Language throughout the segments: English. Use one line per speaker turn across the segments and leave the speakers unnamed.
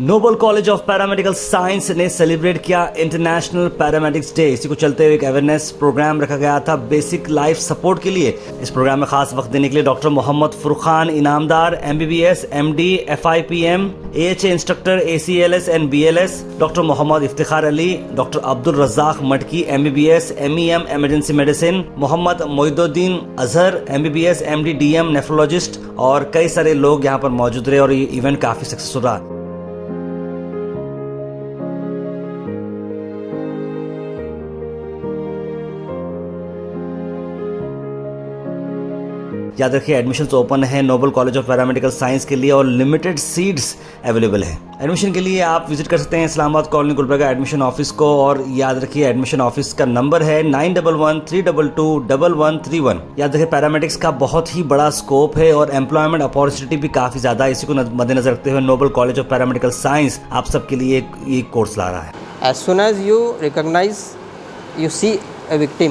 Nobel College of Paramedical Science ने celebrate किया International Paramedics Day. इसी को चलते हुए एक अवेयरनेस प्रोग्राम रखा गया था बेसिक लाइफ सपोर्ट के लिए। इस प्रोग्राम में खास वक्त देने के लिए doctor Mohammad Furqan Inamdar MBBS MD FIPM AHA instructor ACLS and BLS, doctor Mohammad Iftikhar Ali, doctor Abdul Razak Matki MBBS MEM emergency medicine, Mohammad Moiduddin Azhar MBBS MD DM nephrologist और कई सारे लोग यहाँ पर मौजूद रहे और ये इवेंट काफी सक्सेसफुल रहा। याद रखिए एडमिशन्स ओपन है Noble College of Paramedical Science के लिए और लिमिटेड सीट्स अवेलेबल है। एडमिशन के लिए आप विजिट कर सकते हैं Islamabad colony Gulbarga admission office को और याद रखिए एडमिशन ऑफिस का नंबर है 9113221131। याद रखिए पैरामेडिक्स का बहुत ही बड़ा स्कोप है और एम्प्लॉयमेंट अपॉर्चुनिटी भी काफी ज्यादा है। इसी को मद्देनजर रखते हुए Noble College of Paramedical Science आप सबके लिए एक कोर्स ला रहा है।
As soon as you recognize, you see a victim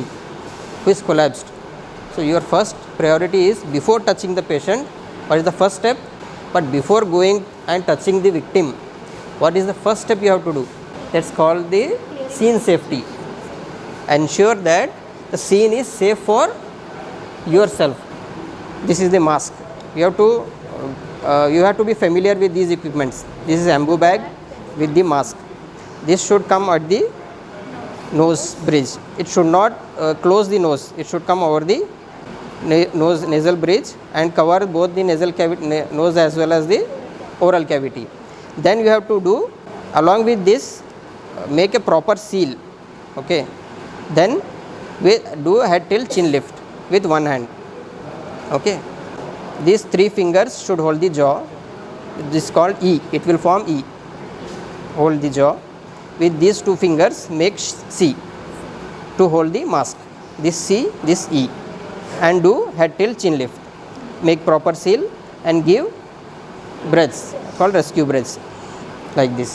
who is collapsed. So your first priority is before touching the patient, what is the first step? But before going and touching the victim, what is the first step you have to do? That's called the scene safety. Ensure that the scene is safe for yourself. This is the mask. You have to be familiar with these equipments. This is ambu bag with the mask. This should come at the nose bridge. It should not close the nose. It should come over the nasal bridge and cover both the nasal cavity, nose as well as the oral cavity. Then you have to do, along with this, make a proper seal. Okay. Then we do head till chin lift with one hand. Okay. These three fingers should hold the jaw. This is called E. It will form E. Hold the jaw. With these two fingers make C to hold the mask. This C, this E, and do head till chin lift. Make proper seal and give breaths called rescue breaths like this.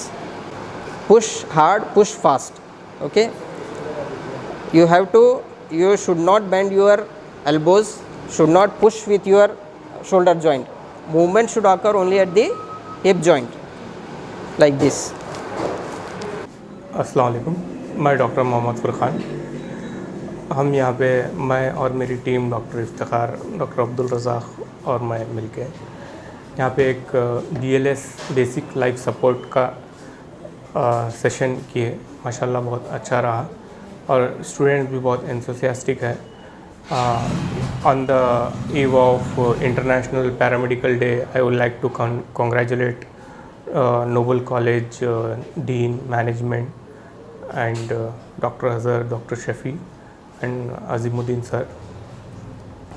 Push hard, push fast. Okay. You should not bend your elbows, should not push with your shoulder joint. Movement should occur only at the hip joint like this.
अस्सलाम वालेकुम, मैं doctor Mohammad Furqan. हम यहाँ पे मैं और मेरी team doctor Iftikhar, doctor Abdul Razzaq और मैं मिलके यहाँ पे एक DLS बेसिक लाइफ सपोर्ट का सेशन किए। माशाल्लाह बहुत अच्छा रहा और स्टूडेंट्स भी बहुत एंथुसियास्टिक है। On the eve of International Paramedical Day I would like to congratulate Noble College Dean Management and Dr. Azhar, Dr. Shafi and Azimuddin sir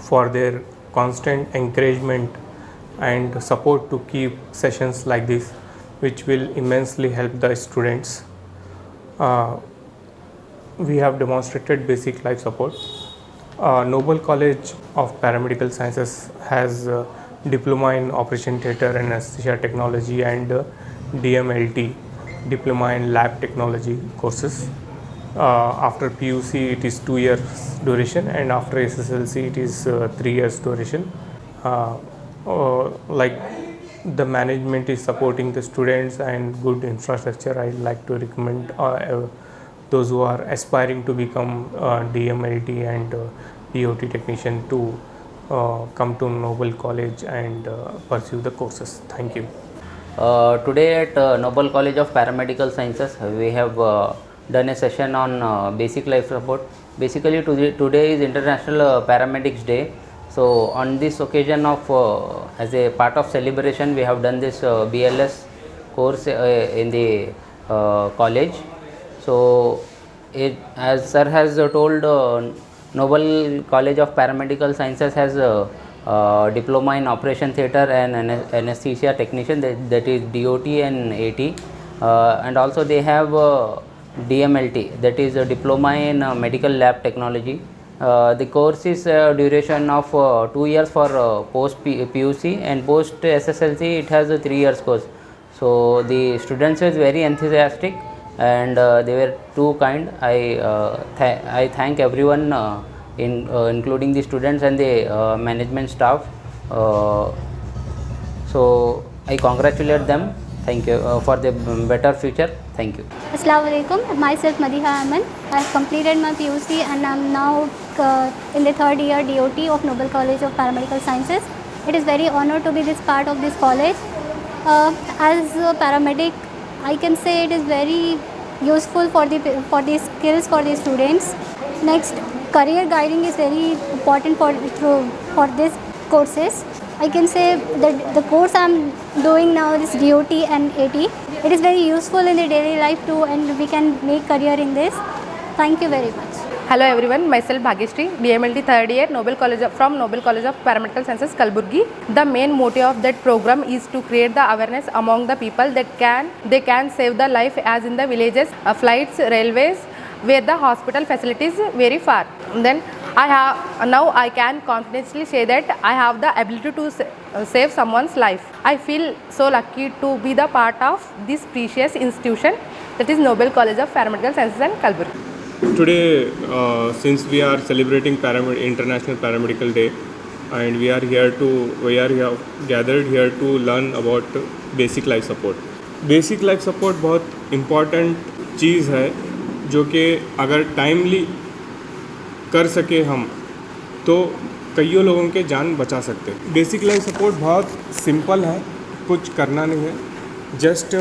for their constant encouragement and support to keep sessions like this, which will immensely help the students. We have demonstrated basic life support. Noble College of Paramedical Sciences has diploma in operation theatre and anesthesia technology and DMLT, diploma in lab technology courses. After PUC it is 2 years duration and after SSLC it is 3 years duration. Like the management is supporting the students and good infrastructure, I like to recommend those who are aspiring to become DMLT and POT technician to come to Noble College and pursue the courses. Thank you.
Today at Noble College of Paramedical Sciences we have done a session on basic life support. Basically today is International Paramedics Day, so on this occasion of as a part of celebration we have done this BLS course in the college. So as sir has told, Noble College of Paramedical Sciences has diploma in operation theatre and anesthesia technician, that is DOT and AT, and also they have DMLT, that is a diploma in medical lab technology. The course is duration of 2 years for post PUC and post SSLC it has a 3 years course. So the students were very enthusiastic and they were too kind. I thank everyone including the students and the management staff. So I congratulate them. Thank you for the better future. Thank you.
Assalamu alaikum. Myself Madiha Aman. I have completed my PUC and I am now in the third year DOT of Noble College of Paramedical Sciences. It is very honoured to be this part of this college. As a paramedic, I can say it is very useful for the skills for the students. Next, career guiding is very important for these courses. I can say that the course I am doing now is DOT and AT. It is very useful in the daily life too, and we can make career in this. Thank you very much.
Hello everyone, myself Bhagyashree, DMLT third year, from Noble College of Paramedical Sciences, Kalburgi. The main motive of that program is to create the awareness among the people that they can save the life, as in the villages, flights, railways, where the hospital facilities very far. Then I can confidently say that I have the ability to save someone's life. I feel so lucky to be the part of this precious institution, that is Noble College of Paramedical Sciences and Kalburgi.
Today, since we are celebrating International Paramedical Day, and we are gathered here to learn about basic life support. Basic life support बहुत important चीज़ है, जो कि अगर timely कर सके हम तो कईयों लोगों के जान बचा सकते हैं। बेसिक लाइफ सपोर्ट बहुत सिंपल है, कुछ करना नहीं है। जस्ट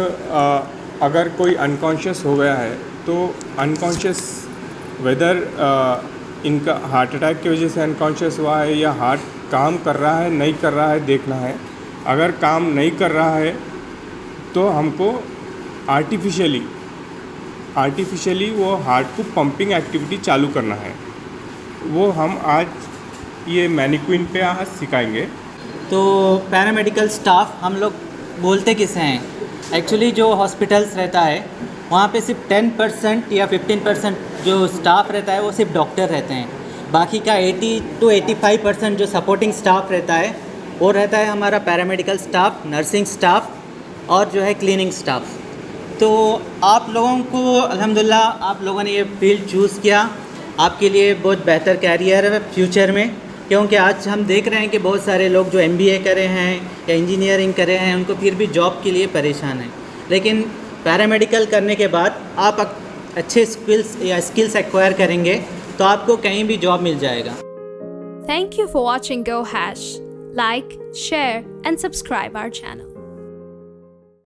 अगर कोई अनकॉन्शियस हो गया है तो अनकॉन्शियस वेदर इनका हार्ट अटैक की वजह से अनकॉन्शियस हुआ है या हार्ट काम कर रहा है नहीं कर रहा है देखना है। अगर काम नहीं कर रहा है तो हमको आर्टिफिशियली वो हार्ट को पंपिंग एक्टिविटी चालू करना है। वो हम आज ये मैनिक्विन पे आज सिखाएंगे।
तो पैरामेडिकल स्टाफ हम लोग बोलते किसे हैं, एक्चुअली जो हॉस्पिटल्स रहता है वहाँ पे सिर्फ 10% या 15% जो स्टाफ रहता है वो सिर्फ डॉक्टर रहते हैं। बाकी का 80 to 85% जो सपोर्टिंग स्टाफ रहता है वो रहता है हमारा पैरामेडिकल स्टाफ, नर्सिंग स्टाफ और जो है क्लीनिंग स्टाफ। तो आप लोगों को अल्हम्दुलिल्लाह आप लोगों ने ये फील्ड चूज़ किया, आपके लिए बहुत बेहतर कैरियर है फ्यूचर में, क्योंकि आज हम देख रहे हैं कि बहुत सारे लोग जो MBA करे हैं या इंजीनियरिंग करे हैं उनको फिर भी जॉब के लिए परेशान हैं। लेकिन पैरामेडिकल करने के बाद आप अच्छे स्किल्स एक्वायर करेंगे तो आपको कहीं भी जॉब मिल जाएगा।
Thank you for watching Go Hash. Like, share and subscribe our channel.